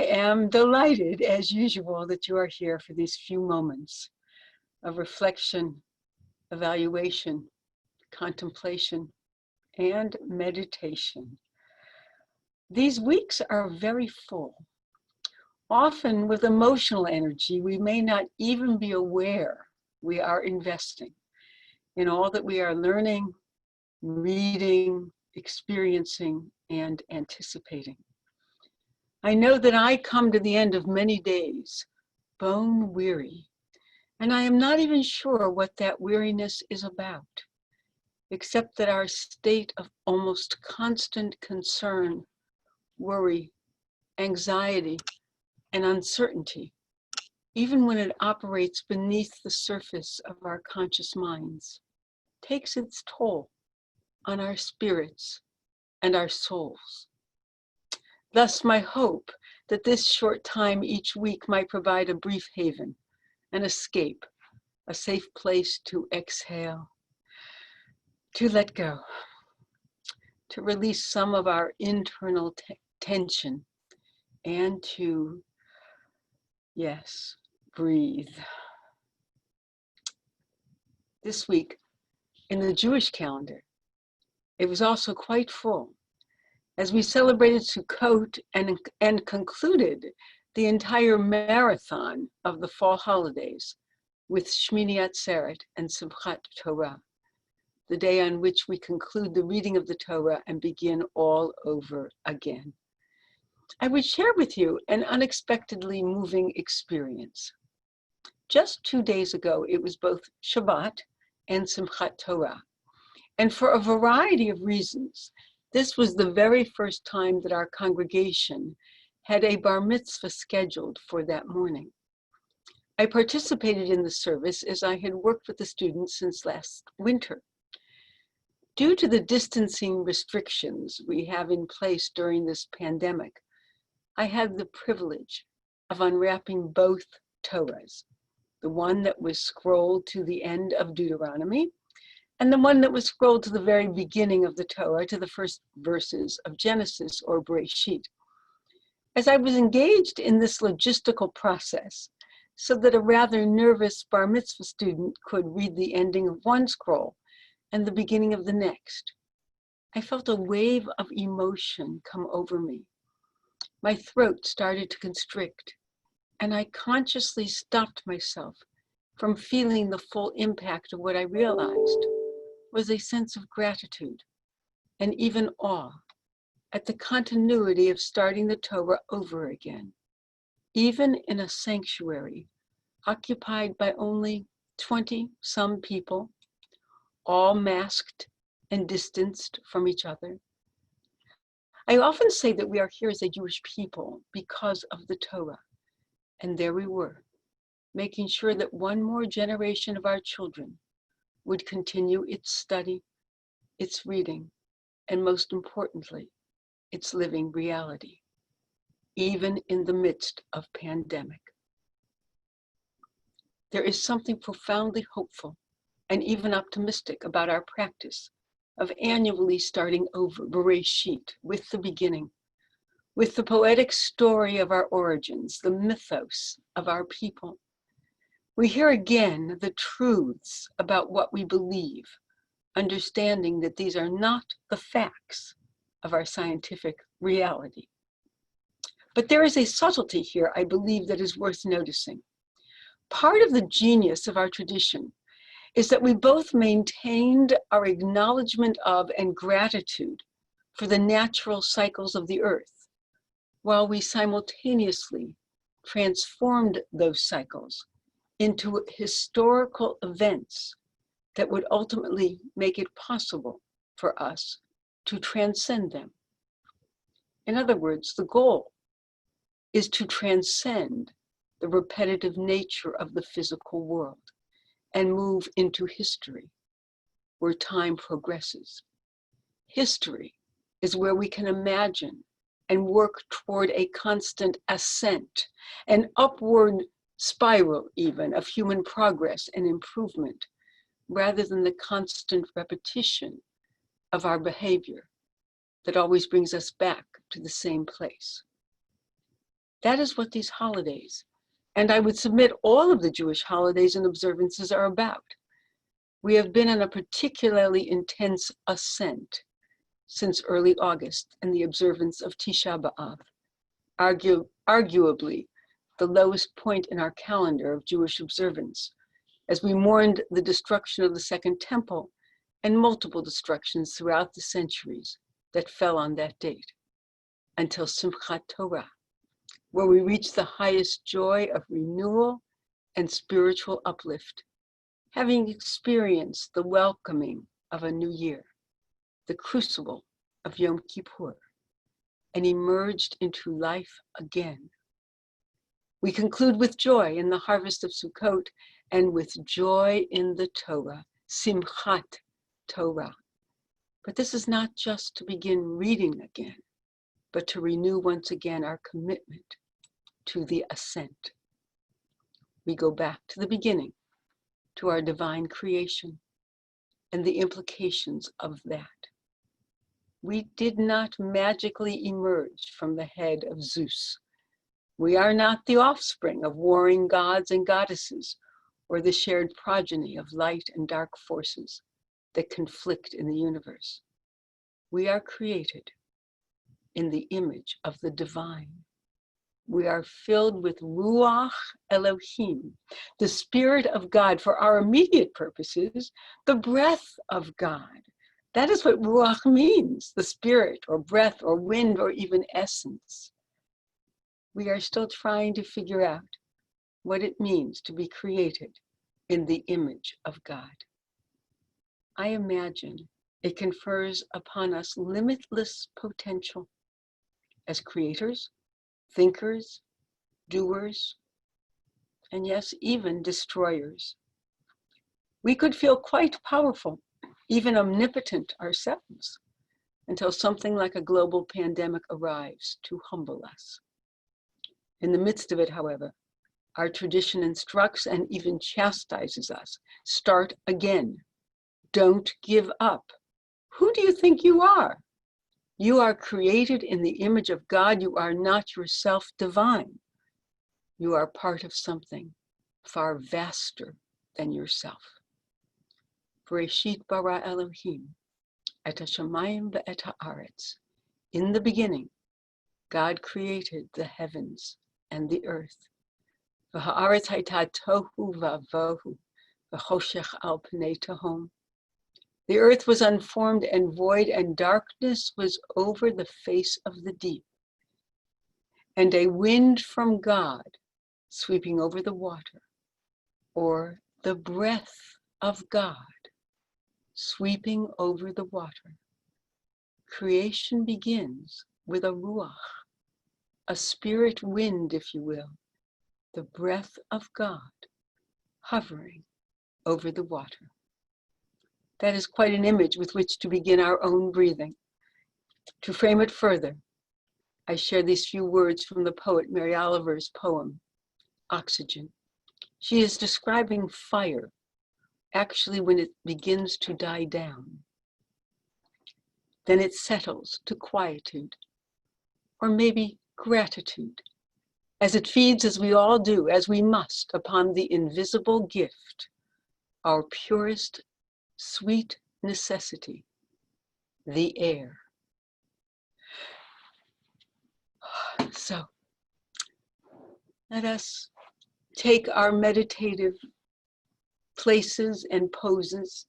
am delighted, as usual, that you are here for these few moments of reflection, evaluation, contemplation, and meditation. These weeks are very full. Often with emotional energy, we may not even be aware we are investing in all that we are learning, reading, experiencing, and anticipating. I know that I come to the end of many days, bone weary, and I am not even sure what that weariness is about, except that our state of almost constant concern, worry, anxiety, and uncertainty, even when it operates beneath the surface of our conscious minds, takes its toll on our spirits and our souls. Thus, my hope that this short time each week might provide a brief haven, an escape, a safe place to exhale, to let go, to release some of our internal tension, and to, yes, breathe. This week, in the Jewish calendar, it was also quite full, as we celebrated Sukkot and concluded the entire marathon of the fall holidays with Shmini Atzeret and Simchat Torah, the day on which we conclude the reading of the Torah and begin all over again. I would share with you an unexpectedly moving experience. Just 2 days ago, it was both Shabbat and Simchat Torah. And for a variety of reasons, this was the very first time that our congregation had a bar mitzvah scheduled for that morning. I participated in the service as I had worked with the students since last winter. Due to the distancing restrictions we have in place during this pandemic, I had the privilege of unwrapping both Torahs, the one that was scrolled to the end of Deuteronomy, and the one that was scrolled to the very beginning of the Torah, to the first verses of Genesis or Bereshit. As I was engaged in this logistical process, so that a rather nervous bar mitzvah student could read the ending of one scroll and the beginning of the next, I felt a wave of emotion come over me. My throat started to constrict, and I consciously stopped myself from feeling the full impact of what I realized was a sense of gratitude and even awe at the continuity of starting the Torah over again, even in a sanctuary occupied by only 20-some people, all masked and distanced from each other. I often say that we are here as a Jewish people because of the Torah, and there we were, making sure that one more generation of our children would continue its study, its reading, and most importantly, its living reality, even in the midst of pandemic. There is something profoundly hopeful and even optimistic about our practice of annually starting over Bereshit with the beginning, with the poetic story of our origins, the mythos of our people. We hear again the truths about what we believe, understanding that these are not the facts of our scientific reality. But there is a subtlety here, I believe, that is worth noticing. Part of the genius of our tradition is that we both maintained our acknowledgement of and gratitude for the natural cycles of the earth, while we simultaneously transformed those cycles into historical events that would ultimately make it possible for us to transcend them. In other words, the goal is to transcend the repetitive nature of the physical world and move into history, where time progresses. History is where we can imagine and work toward a constant ascent, an upward spiral even of human progress and improvement, rather than the constant repetition of our behavior that always brings us back to the same place. That is what these holidays, and I would submit all of the Jewish holidays and observances, are about. We have been on a particularly intense ascent since early August and the observance of Tisha B'Av, arguably the lowest point in our calendar of Jewish observance, as we mourned the destruction of the Second Temple and multiple destructions throughout the centuries that fell on that date, until Simchat Torah, where we reach the highest joy of renewal and spiritual uplift, having experienced the welcoming of a new year, the crucible of Yom Kippur, and emerged into life again. We conclude with joy in the harvest of Sukkot and with joy in the Torah, Simchat Torah. But this is not just to begin reading again, but to renew once again our commitment to the ascent. We go back to the beginning, to our divine creation and the implications of that. We did not magically emerge from the head of Zeus. We are not the offspring of warring gods and goddesses, or the shared progeny of light and dark forces that conflict in the universe. We are created in the image of the divine. We are filled with Ruach Elohim, the Spirit of God, for our immediate purposes, the breath of God. That is what Ruach means, the spirit or breath or wind or even essence. We are still trying to figure out what it means to be created in the image of God. I imagine it confers upon us limitless potential as creators, thinkers, doers, and yes, even destroyers. We could feel quite powerful, even omnipotent ourselves, until something like a global pandemic arrives to humble us. In the midst of it, however, our tradition instructs and even chastises us. Start again. Don't give up. Who do you think you are? You are created in the image of God. You are not yourself divine. You are part of something far vaster than yourself. Bereshit bara Elohim, et hashamayim ve'et haaretz. In the beginning, God created the heavens and the earth. V'haaretz hayta tohu va'vohu, v'choshech al pnei tehom. The earth was unformed and void, and darkness was over the face of the deep. And a wind from God sweeping over the water, or the breath of God sweeping over the water. Creation begins with a ruach, a spirit wind, if you will, the breath of God hovering over the water. That is quite an image with which to begin our own breathing. To frame it further, I share these few words from the poet Mary Oliver's poem, Oxygen. She is describing fire, actually when it begins to die down. Then it settles to quietude, or maybe gratitude, as it feeds, as we all do, as we must, upon the invisible gift, our purest, sweet necessity, the air. So, let us take our meditative places and poses.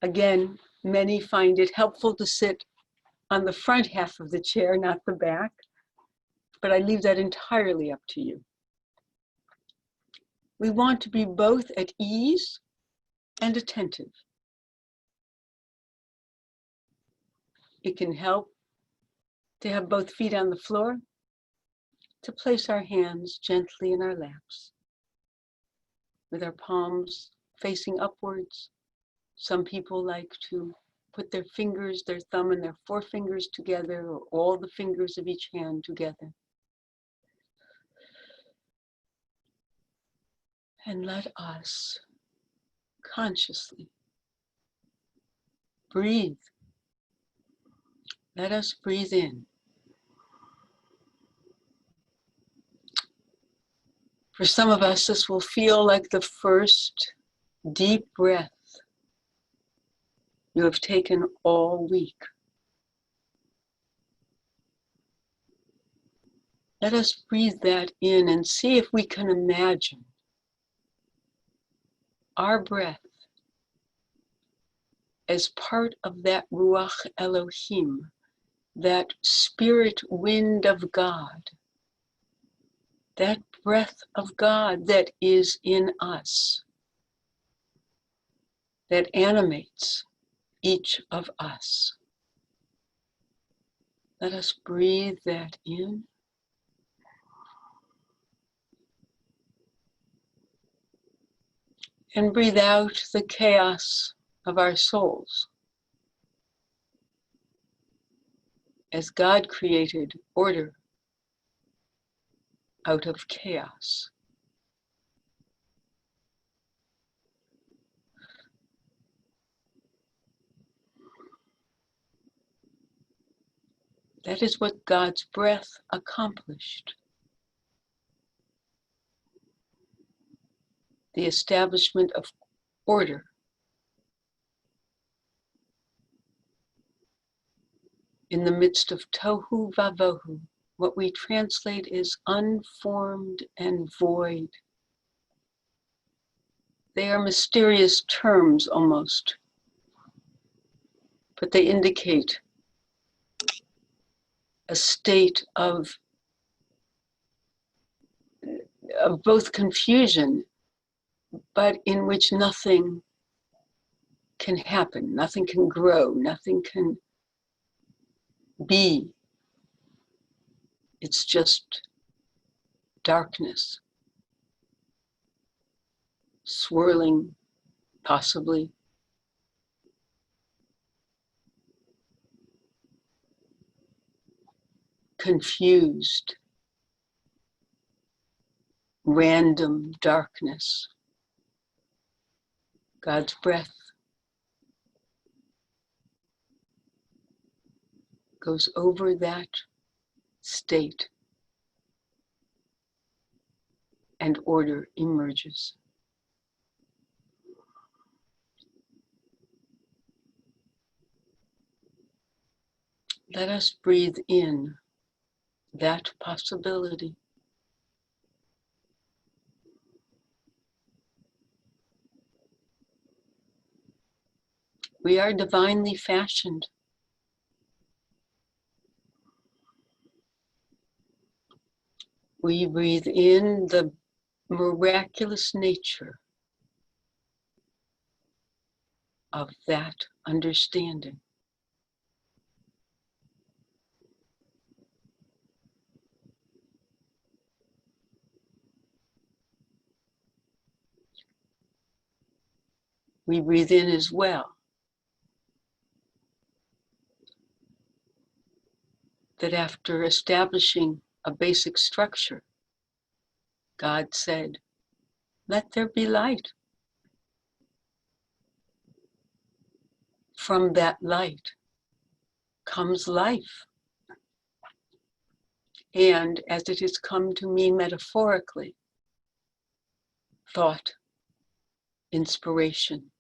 Again, many find it helpful to sit on the front half of the chair, not the back, but I leave that entirely up to you. We want to be both at ease and attentive. It can help to have both feet on the floor, to place our hands gently in our laps, with our palms facing upwards. Some people like to put their fingers, their thumb and their forefingers together, or all the fingers of each hand together. And let us consciously breathe. Let us breathe in For some of us, this will feel like the first deep breath you have taken all week. Let us breathe that in and see if we can imagine our breath as part of that Ruach Elohim, that spirit wind of God, that breath of God that is in us, that animates each of us. Let us breathe that in. And breathe out the chaos of our souls. As God created order out of chaos. That is what God's breath accomplished. The establishment of order. In the midst of tohu vavohu, what we translate is unformed and void. They are mysterious terms almost, but they indicate a state of both confusion, but in which nothing can happen, nothing can grow, nothing can be. It's just darkness, swirling, possibly. Confused, random darkness. God's breath goes over that state and order emerges. Let us breathe in that possibility. We are divinely fashioned. We breathe in the miraculous nature of that understanding. We breathe in as well that after establishing a basic structure, God said, "Let there be light." From that light comes life. And as it has come to me metaphorically, thought, inspiration,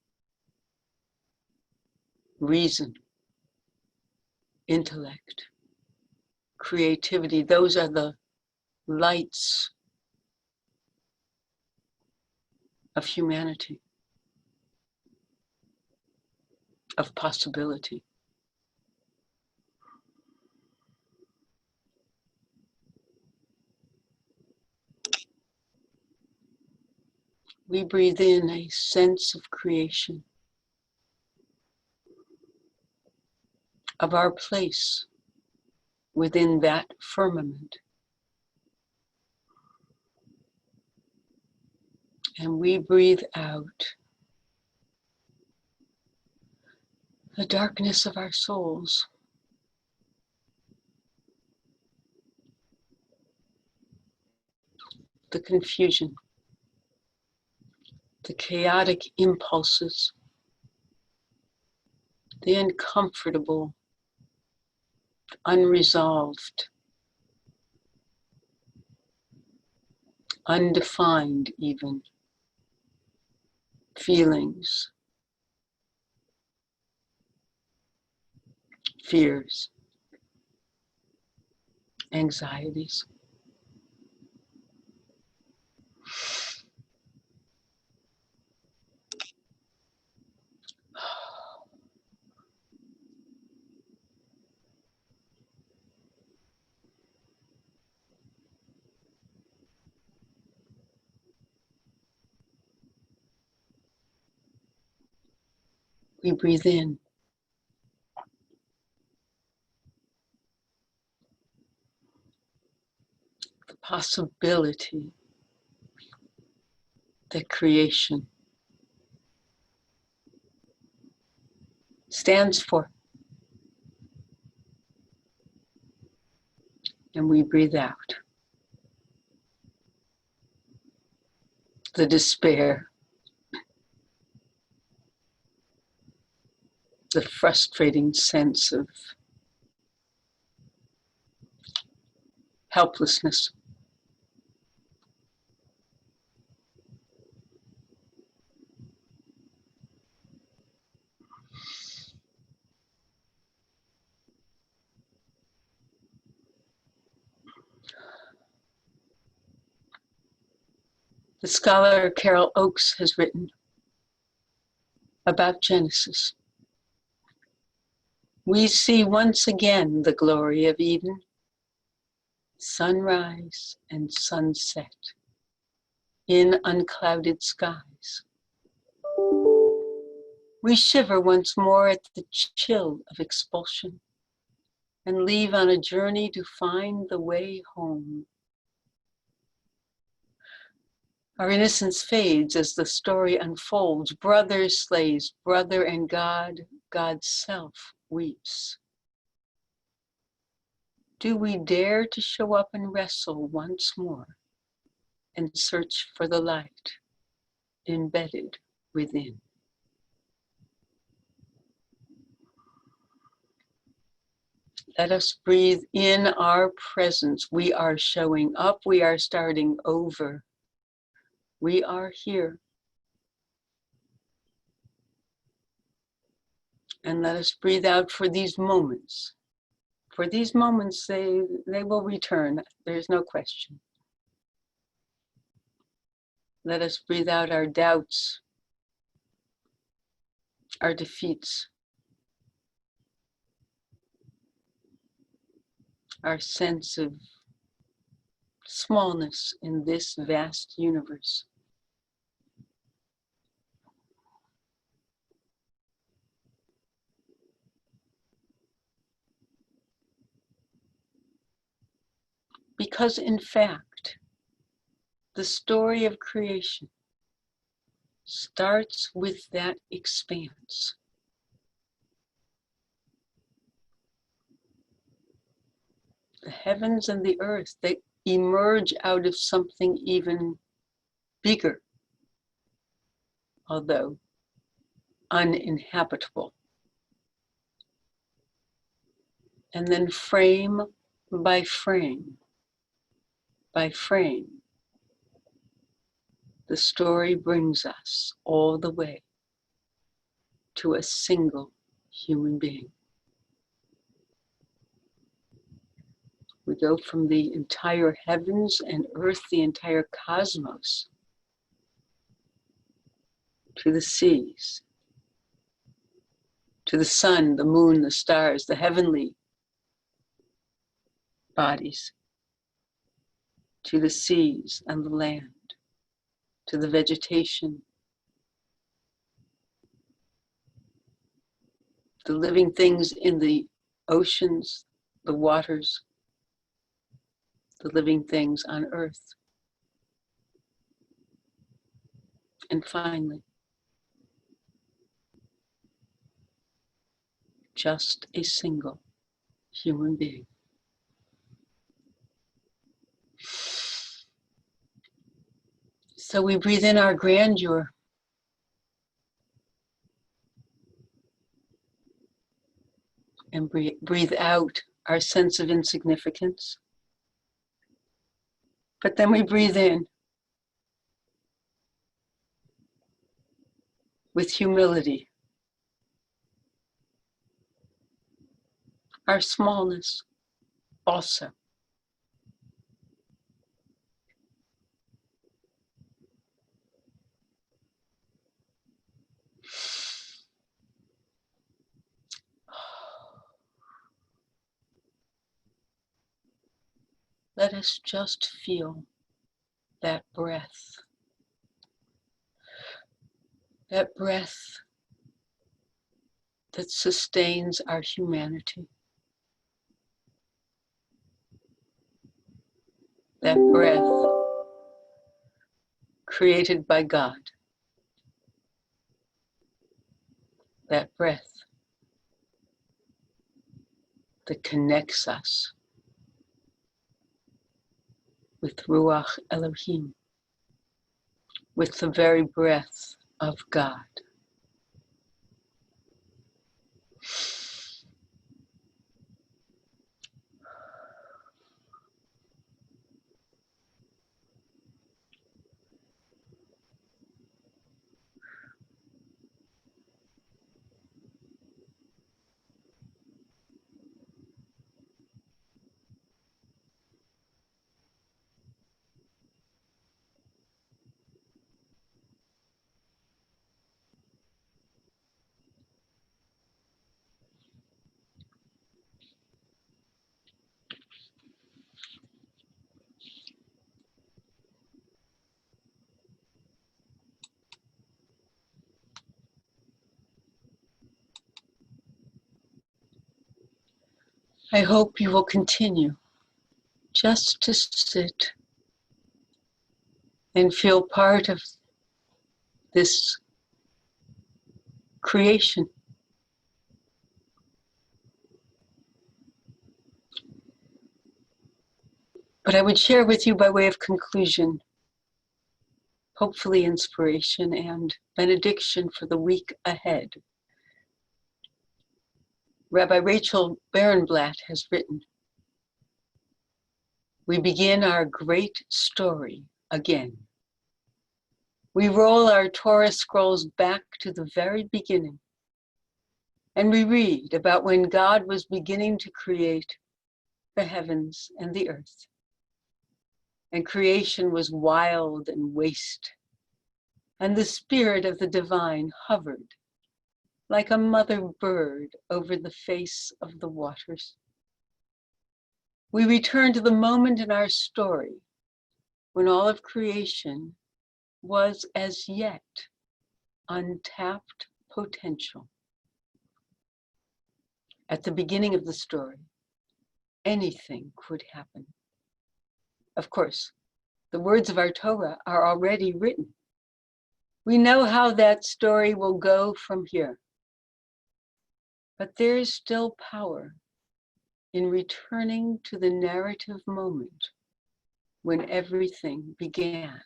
reason, intellect, creativity, those are the lights of humanity, of possibility. We breathe in a sense of creation, of our place within that firmament. And we breathe out the darkness of our souls. The confusion, the chaotic impulses, the uncomfortable, unresolved, undefined even, feelings, fears, anxieties. We breathe in. The possibility that creation stands for. And we breathe out. The despair, the frustrating sense of helplessness. The scholar Carol Oakes has written about Genesis. We see once again the glory of Eden, sunrise and sunset in unclouded skies. We shiver once more at the chill of expulsion and leave on a journey to find the way home. Our innocence fades as the story unfolds. Brother slays brother, and God, God's self, weeps. Do we dare to show up and wrestle once more and search for the light embedded within? Let us breathe in our presence. We are showing up. We are starting over. We are here. And let us breathe out for these moments. For these moments, they will return. There's no question. Let us breathe out our doubts, our defeats, our sense of smallness in this vast universe. Because in fact, the story of creation starts with that expanse. The heavens and the earth, they emerge out of something even bigger, although uninhabitable. And then frame by frame, the story brings us all the way to a single human being. We go from the entire heavens and earth, the entire cosmos, to the seas, to the sun, the moon, the stars, the heavenly bodies, to the seas and the land, to the vegetation, the living things in the oceans, the waters, the living things on earth. And finally, just a single human being. So we breathe in our grandeur. And breathe out our sense of insignificance. But then we breathe in with humility, our smallness also. Let us just feel that breath. That breath that sustains our humanity. That breath created by God. That breath that connects us with Ruach Elohim, with the very breath of God. I hope you will continue just to sit and feel part of this creation. But I would share with you by way of conclusion, hopefully inspiration and benediction for the week ahead. Rabbi Rachel Barenblatt has written, "We begin our great story again. We roll our Torah scrolls back to the very beginning, and we read about when God was beginning to create the heavens and the earth. And creation was wild and waste, and the spirit of the divine hovered like a mother bird over the face of the waters. We return to the moment in our story when all of creation was as yet untapped potential. At the beginning of the story, anything could happen. Of course, the words of our Torah are already written. We know how that story will go from here. But there is still power in returning to the narrative moment when everything began.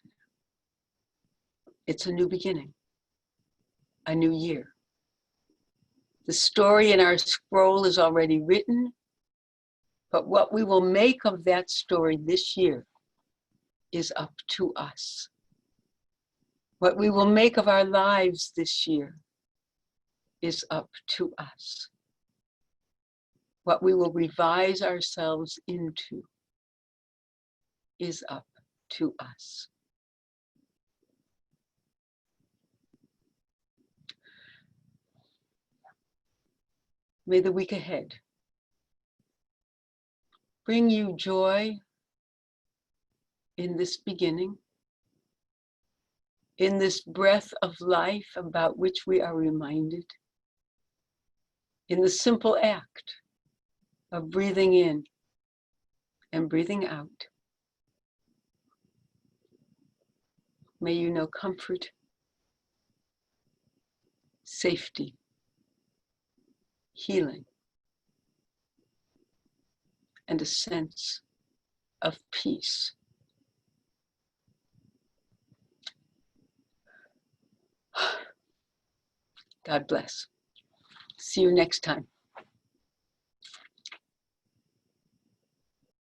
It's a new beginning, a new year. The story in our scroll is already written, but what we will make of that story this year is up to us. What we will make of our lives this year is up to us. What we will revise ourselves into is up to us. May the week ahead bring you joy in this beginning, in this breath of life about which we are reminded, in the simple act of breathing in and breathing out. May you know comfort, safety, healing, and a sense of peace. God bless. See you next time.